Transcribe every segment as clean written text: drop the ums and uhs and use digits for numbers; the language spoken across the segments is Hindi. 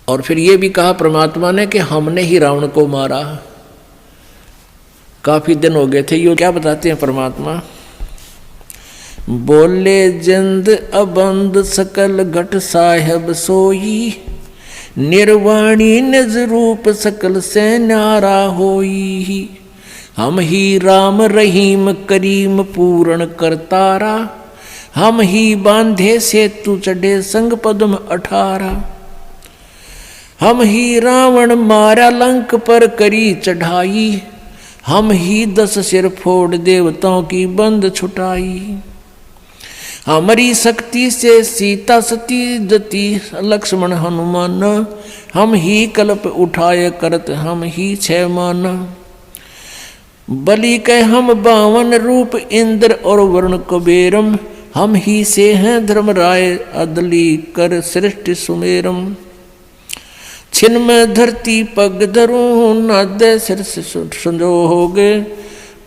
और फिर ये भी कहा परमात्मा ने कि हमने ही रावण को मारा। काफी दिन हो गए थे। ये क्या बताते हैं परमात्मा? बोले जिंद अबंद सकल घट साहेब सोई, निर्वाणी निज रूप सकल से न्यारा होई। हम ही राम रहीम करीम पूर्ण करतारा, हम ही बांधे सेतु चढ़े संग पद्म 18। हम ही रावण मारा लंक पर करी चढ़ाई, हम ही 10 सिर फोड़ देवताओं की बंद छुटाई। हमारी शक्ति से सीता सती जती लक्ष्मण हनुमान, हम ही कल्प उठाए करत हम ही 6 मान। बलि के हम 52 रूप इंद्र और वरुण कुबेरम, हम ही से हैं धर्मराय अदली कर सृष्टि सुमेरम। छिन में धरती पग धरूं नादे सिर से संजोग,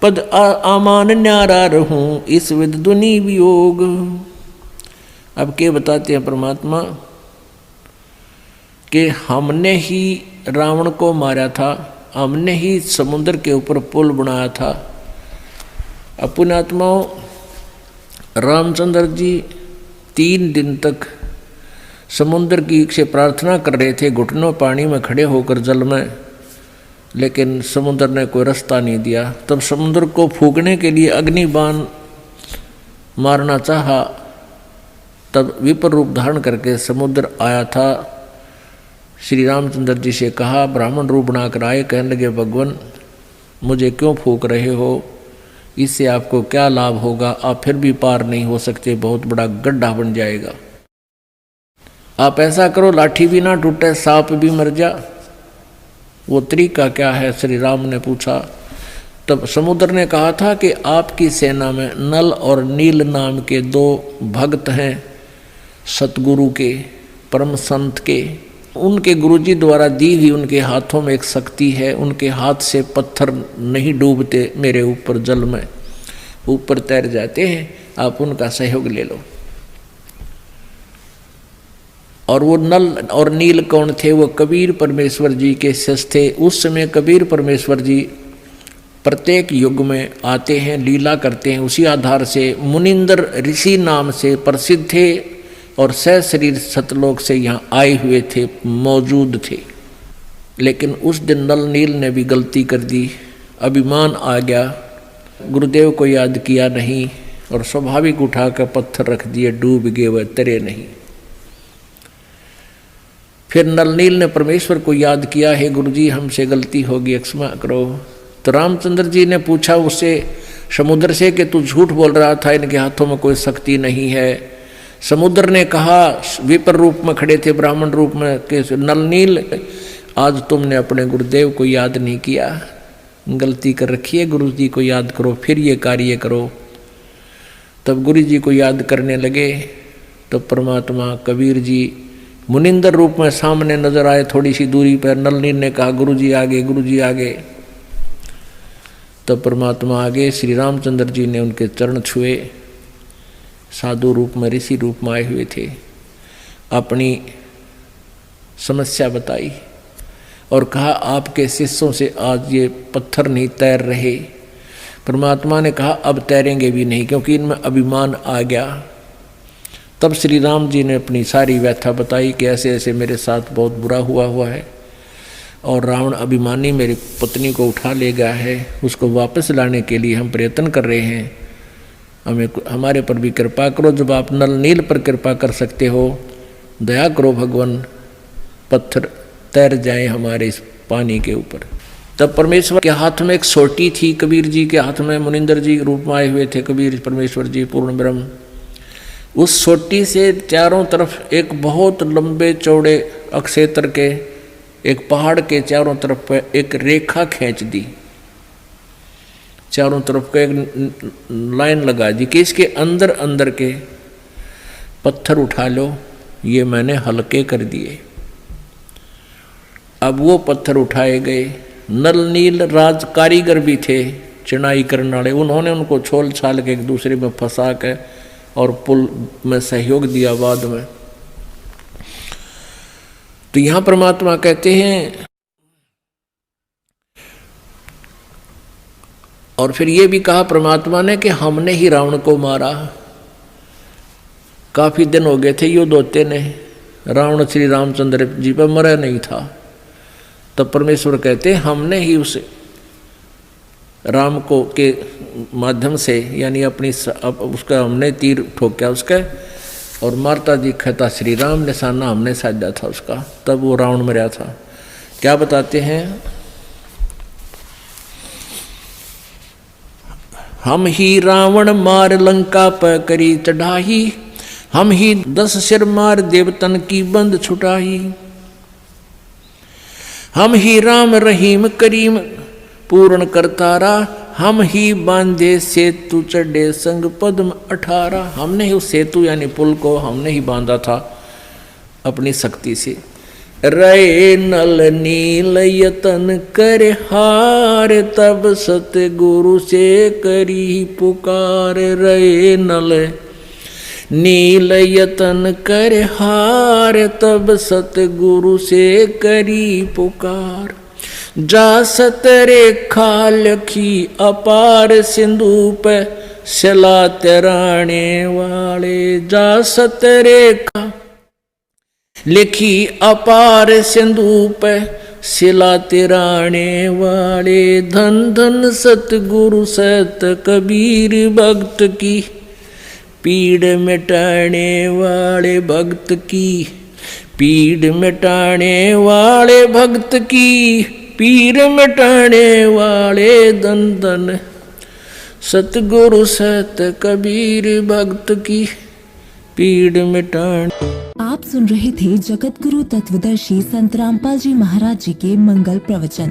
पद आमान न्यारा रहूं इस विद दुनि वियोग। अब क्या बताते हैं परमात्मा कि हमने ही रावण को मारा था, हमने ही समुद्र के ऊपर पुल बनाया था। पुण्यात्माओं, रामचंद्र जी 3 दिन तक समुद्र की से प्रार्थना कर रहे थे, घुटनों पानी में खड़े होकर जल में, लेकिन समुद्र ने कोई रास्ता नहीं दिया। तब समुद्र को फूकने के लिए अग्नि बाण मारना चाहा, तब विपर रूप धारण करके समुद्र आया था। श्री रामचंद्र जी से कहा, ब्राह्मण रूप बनाकर आए, कहने लगे भगवान मुझे क्यों फूक रहे हो, इससे आपको क्या लाभ होगा, आप फिर भी पार नहीं हो सकते, बहुत बड़ा गड्ढा बन जाएगा। आप ऐसा करो लाठी भी ना टूटे, सांप भी मर जा। वो तरीका क्या है, श्री राम ने पूछा। तब समुद्र ने कहा था कि आपकी सेना में नल और नील नाम के 2 भक्त हैं सतगुरु के, परम संत के। उनके गुरुजी द्वारा दी हुई उनके हाथों में एक शक्ति है, उनके हाथ से पत्थर नहीं डूबते मेरे ऊपर, जल में ऊपर तैर जाते हैं, आप उनका सहयोग ले लो। और वो नल और नील कौन थे? वो कबीर परमेश्वर जी के शिष्य थे। उस समय कबीर परमेश्वर जी प्रत्येक युग में आते हैं, लीला करते हैं। उसी आधार से मुनिंदर ऋषि नाम से प्रसिद्ध थे और सशरीर सतलोक से यहाँ आए हुए थे, मौजूद थे। लेकिन उस दिन नल नील ने भी गलती कर दी, अभिमान आ गया, गुरुदेव को याद किया नहीं और स्वाभाविक उठाकर पत्थर रख दिए, डूब गए, वह तरे नहीं। फिर नल नील ने परमेश्वर को याद किया, हे गुरुजी हमसे गलती होगी, क्षमा करो। तो रामचंद्र जी ने पूछा उससे, समुद्र से, कि तू झूठ बोल रहा था, इनके हाथों में कोई शक्ति नहीं है। समुद्र ने कहा, विपर रूप में खड़े थे, ब्राह्मण रूप में, कि नल नील आज तुमने अपने गुरुदेव को याद नहीं किया, गलती कर रखी है, गुरु जी को याद करो, फिर ये कार्य करो। तब गुरु जी को याद करने लगे। तो परमात्मा कबीर जी मुनिंदर रूप में सामने नजर आए, थोड़ी सी दूरी पर। नल नील ने कहा, गुरु जी आगे, गुरु जी आगे। तब परमात्मा आगे, श्री रामचंद्र जी ने उनके चरण छुए, साधु रूप में, ऋषि रूप में आए हुए थे, अपनी समस्या बताई और कहा, आपके शिष्यों से आज ये पत्थर नहीं तैर रहे। परमात्मा ने कहा, अब तैरेंगे भी नहीं, क्योंकि इनमें अभिमान आ गया। तब श्री राम जी ने अपनी सारी व्यथा बताई कि ऐसे ऐसे मेरे साथ बहुत बुरा हुआ है और रावण अभिमानी मेरी पत्नी को उठा ले गया है, उसको वापस लाने के लिए हम प्रयत्न कर रहे हैं, हमें हमारे पर भी कृपा करो। जब आप नल नील पर कृपा कर सकते हो, दया करो भगवान, पत्थर तैर जाए हमारे इस पानी के ऊपर। तब परमेश्वर के हाथ में एक सोटी थी, कबीर जी के हाथ में, मुनिंदर जी रूप में आए हुए थे कबीर परमेश्वर जी पूर्ण ब्रह्म। उस सोटी से चारों तरफ एक बहुत लंबे चौड़े अक्षेत्र के, एक पहाड़ के चारों तरफ पर एक रेखा खींच दी, चारों तरफ का एक लाइन लगा दी कि इसके अंदर अंदर के पत्थर उठा लो, ये मैंने हल्के कर दिए। अब वो पत्थर उठाए गए। नल नील राज कारीगर भी थे, चिनाई करने वाले, उन्होंने उनको छोल छाल के एक दूसरे में फंसा के और पुल में सहयोग दिया बाद में। तो यहां परमात्मा कहते हैं, और फिर ये भी कहा परमात्मा ने कि हमने ही रावण को मारा। काफी दिन हो गए थे युद्ध होते ने, रावण श्री रामचंद्र जी पर मरा नहीं था। तब परमेश्वर कहते हमने ही उसे राम को के माध्यम से, यानी अपनी उसका हमने तीर ठोका उसका, और मारता दिखता श्री राम, निशाना हमने साधा था उसका, तब वो रावण मरा था। क्या बताते हैं, हम ही रावण मार लंका पर करी चढ़ाई, हम ही 10 सिर मार देवतन की बंद छुटाई, हम ही राम रहीम करीम पूर्ण करतारा, हम ही बांधे सेतु चढ़े संग पद्म 18। हमने ही उस सेतु यानी पुल को हमने ही बांधा था अपनी शक्ति से। रे नल नील यतन कर हार, तब सतगुरु से करी पुकार। रे नल नील यतन कर हार, तब सतगुरु से करी पुकार। जा सतरे खालखी अपार, सिंधु पे सिला तराने वाले। जा सतरे खा लिखी अपार, सिंधु पे सिला तिराने वाले। धन धन सतगुरु सत कबीर, भक्त की पीड़ मिटाने वाले। भक्त की पीड़ मिटाने वाले, भक्त की पीड़ मिटाने वाले। धन धन सतगुरु सत कबीर, भक्त की पीड़ मिटाने। आप सुन रहे थे जगत गुरु तत्वदर्शी संत रामपाल जी महाराज जी के मंगल प्रवचन।